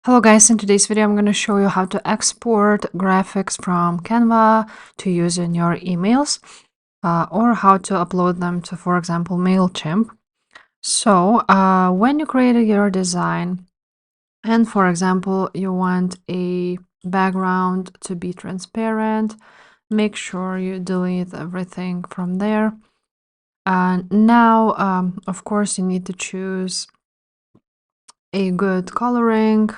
Hello guys, in today's video I'm going to show you how to export graphics from Canva to use in your emails or how to upload them to, for example, MailChimp. So when you created your design and, for example, you want a background to be transparent, make sure you delete everything from there. Now, of course, you need to choose a good coloring.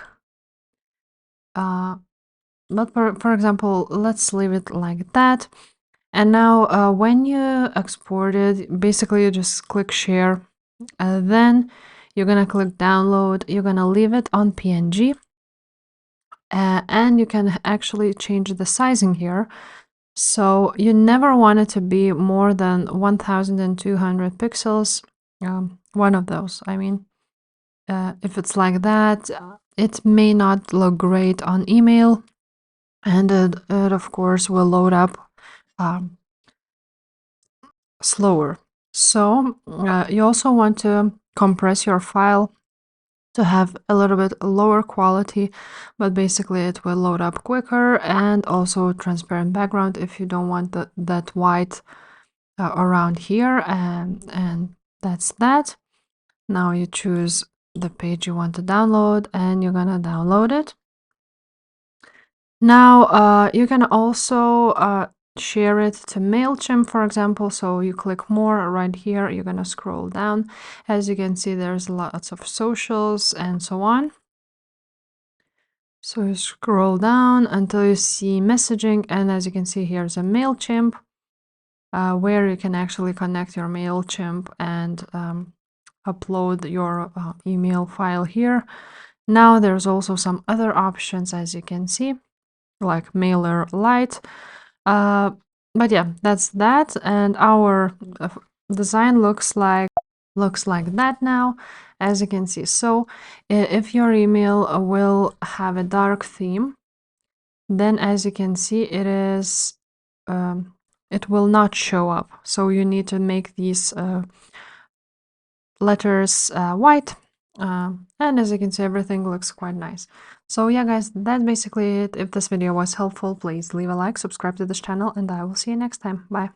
But for example, let's leave it like that. And now when you export it, basically you just click share. Then you're gonna click download. You're gonna leave it on PNG. And you can actually change the sizing here. So you never want it to be more than 1200 pixels. One of those, I mean. If it's like that, it may not look great on email. And it of course will load up slower. So you also want to compress your file to have a little bit lower quality, but basically it will load up quicker, and also transparent background if you don't want that white around here, and that's that. Now you choose the page you want to download and you're gonna download it. Now, you can also share it to MailChimp, for example. So you click more right here, you're gonna scroll down. As you can see, there's lots of socials and so on. So you scroll down until you see messaging, and as you can see, here's a MailChimp where you can actually connect your MailChimp and upload your email file here. Now there's also some other options, as you can see, like Mailer Lite. But yeah, that's that, and our design looks like that now, as you can see. So if your email will have a dark theme, then as you can see, it will not show up. So you need to make these letters white. And as you can see, everything looks quite nice. So yeah, guys, that's basically it. If this video was helpful, please leave a like, subscribe to this channel, and I will see you next time. Bye.